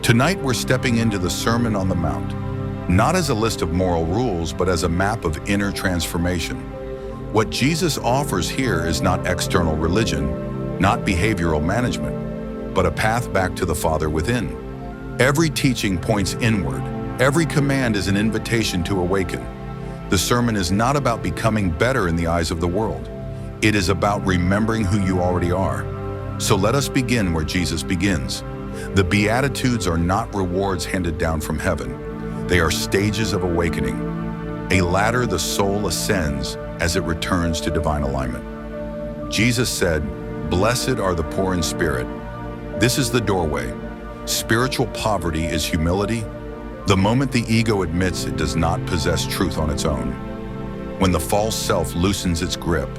Tonight we're stepping into the Sermon on the Mount, not as a list of moral rules, but as a map of inner transformation. What Jesus offers here is not external religion, not behavioral management, but a path back to the Father within. Every teaching points inward. Every command is an invitation to awaken. The sermon is not about becoming better in the eyes of the world. It is about remembering who you already are. So let us begin where Jesus begins. The Beatitudes are not rewards handed down from heaven. They are stages of awakening, a ladder the soul ascends as it returns to divine alignment. Jesus said, "Blessed are the poor in spirit." This is the doorway. Spiritual poverty is humility. The moment the ego admits it does not possess truth on its own. When the false self loosens its grip,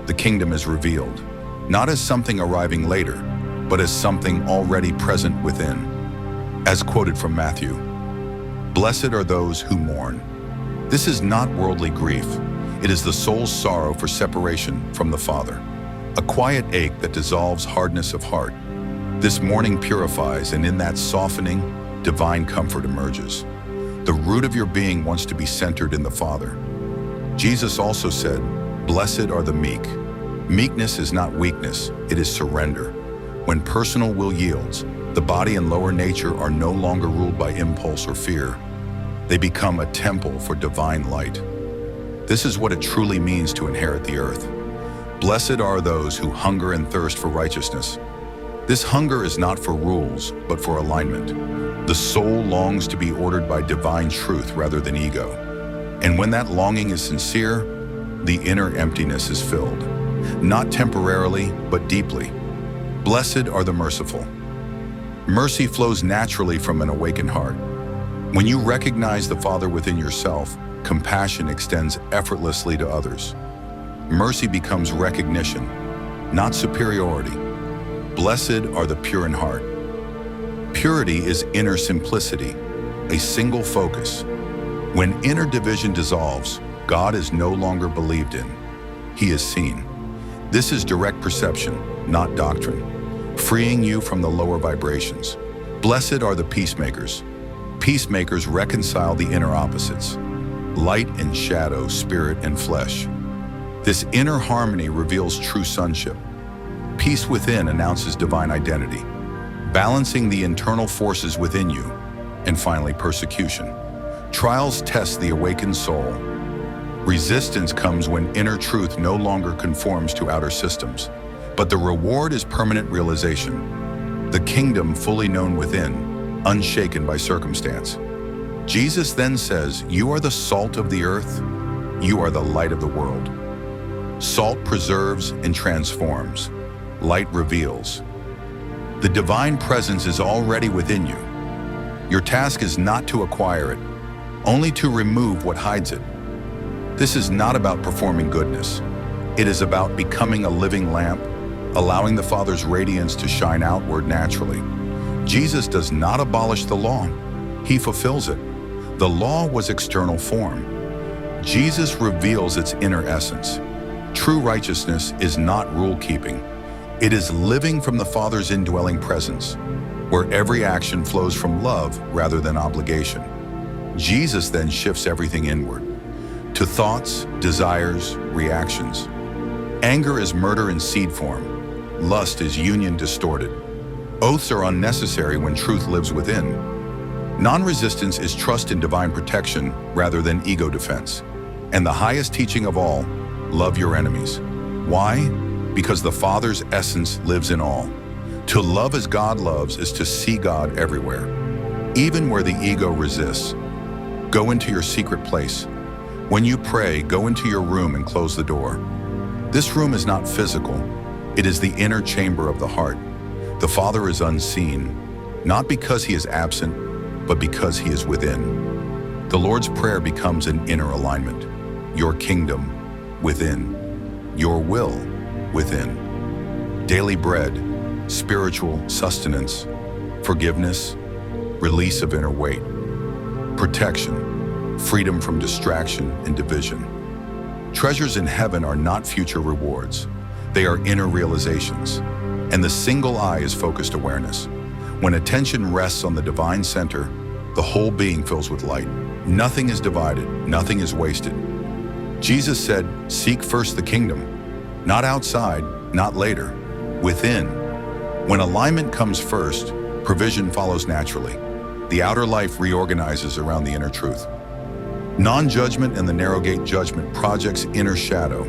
the kingdom is revealed, not as something arriving later, but as something already present within. As quoted from Matthew, "Blessed are those who mourn." This is not worldly grief. It is the soul's sorrow for separation from the Father, a quiet ache that dissolves hardness of heart. This mourning purifies, and in that softening, divine comfort emerges. The root of your being wants to be centered in the Father. Jesus also said, "Blessed are the meek." Meekness is not weakness, it is surrender. When personal will yields, the body and lower nature are no longer ruled by impulse or fear. They become a temple for divine light. This is what it truly means to inherit the earth. Blessed are those who hunger and thirst for righteousness. This hunger is not for rules, but for alignment. The soul longs to be ordered by divine truth rather than ego. And when that longing is sincere, the inner emptiness is filled, not temporarily, but deeply. Blessed are the merciful. Mercy flows naturally from an awakened heart. When you recognize the Father within yourself, compassion extends effortlessly to others. Mercy becomes recognition, not superiority. Blessed are the pure in heart. Purity is inner simplicity, a single focus. When inner division dissolves, God is no longer believed in. He is seen. This is direct perception, not doctrine, freeing you from the lower vibrations. Blessed are the peacemakers. Peacemakers reconcile the inner opposites, light and shadow, spirit and flesh. This inner harmony reveals true sonship. Peace within announces divine identity, balancing the internal forces within you. And finally, persecution. Trials test the awakened soul. Resistance comes when inner truth no longer conforms to outer systems. But the reward is permanent realization, the kingdom fully known within, unshaken by circumstance. Jesus then says, "You are the salt of the earth, you are the light of the world." Salt preserves and transforms. Light reveals. The divine presence is already within you. Your task is not to acquire it, only to remove what hides it. This is not about performing goodness. It is about becoming a living lamp, allowing the Father's radiance to shine outward naturally. Jesus does not abolish the law. He fulfills it. The law was external form. Jesus reveals its inner essence. True righteousness is not rule-keeping. It is living from the Father's indwelling presence, where every action flows from love rather than obligation. Jesus then shifts everything inward, to thoughts, desires, reactions. Anger is murder in seed form. Lust is union distorted. Oaths are unnecessary when truth lives within. Non-resistance is trust in divine protection rather than ego defense. And the highest teaching of all, love your enemies. Why? Because the Father's essence lives in all. To love as God loves is to see God everywhere, even where the ego resists. Go into your secret place. When you pray, go into your room and close the door. This room is not physical. It is the inner chamber of the heart. The Father is unseen, not because he is absent, but because he is within. The Lord's Prayer becomes an inner alignment. Your kingdom within. Your will within. Daily bread, spiritual sustenance, forgiveness, release of inner weight, protection, freedom from distraction and division. Treasures in heaven are not future rewards. They are inner realizations. And the single eye is focused awareness. When attention rests on the divine center, the whole being fills with light. Nothing is divided, nothing is wasted. Jesus said, "Seek first the kingdom," not outside, not later, within. When alignment comes first, provision follows naturally. The outer life reorganizes around the inner truth. Non-judgment and the narrow gate judgment projects inner shadow.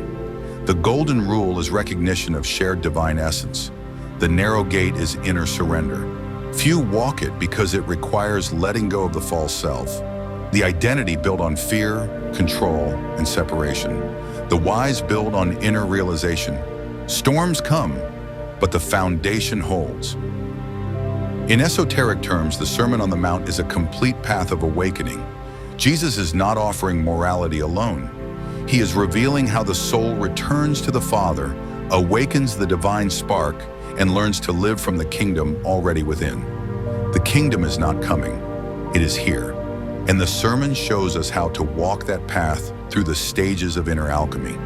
The golden rule is recognition of shared divine essence. The narrow gate is inner surrender. Few walk it because it requires letting go of the false self, the identity built on fear, control, and separation. The wise build on inner realization. Storms come, but the foundation holds. In esoteric terms, the Sermon on the Mount is a complete path of awakening. Jesus is not offering morality alone. He is revealing how the soul returns to the Father, awakens the divine spark, and learns to live from the kingdom already within. The kingdom is not coming, it is here. And the sermon shows us how to walk that path through the stages of inner alchemy.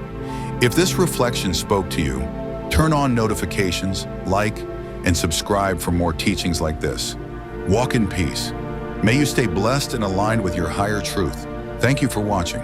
If this reflection spoke to you, turn on notifications, like, and subscribe for more teachings like this. Walk in peace. May you stay blessed and aligned with your higher truth. Thank you for watching.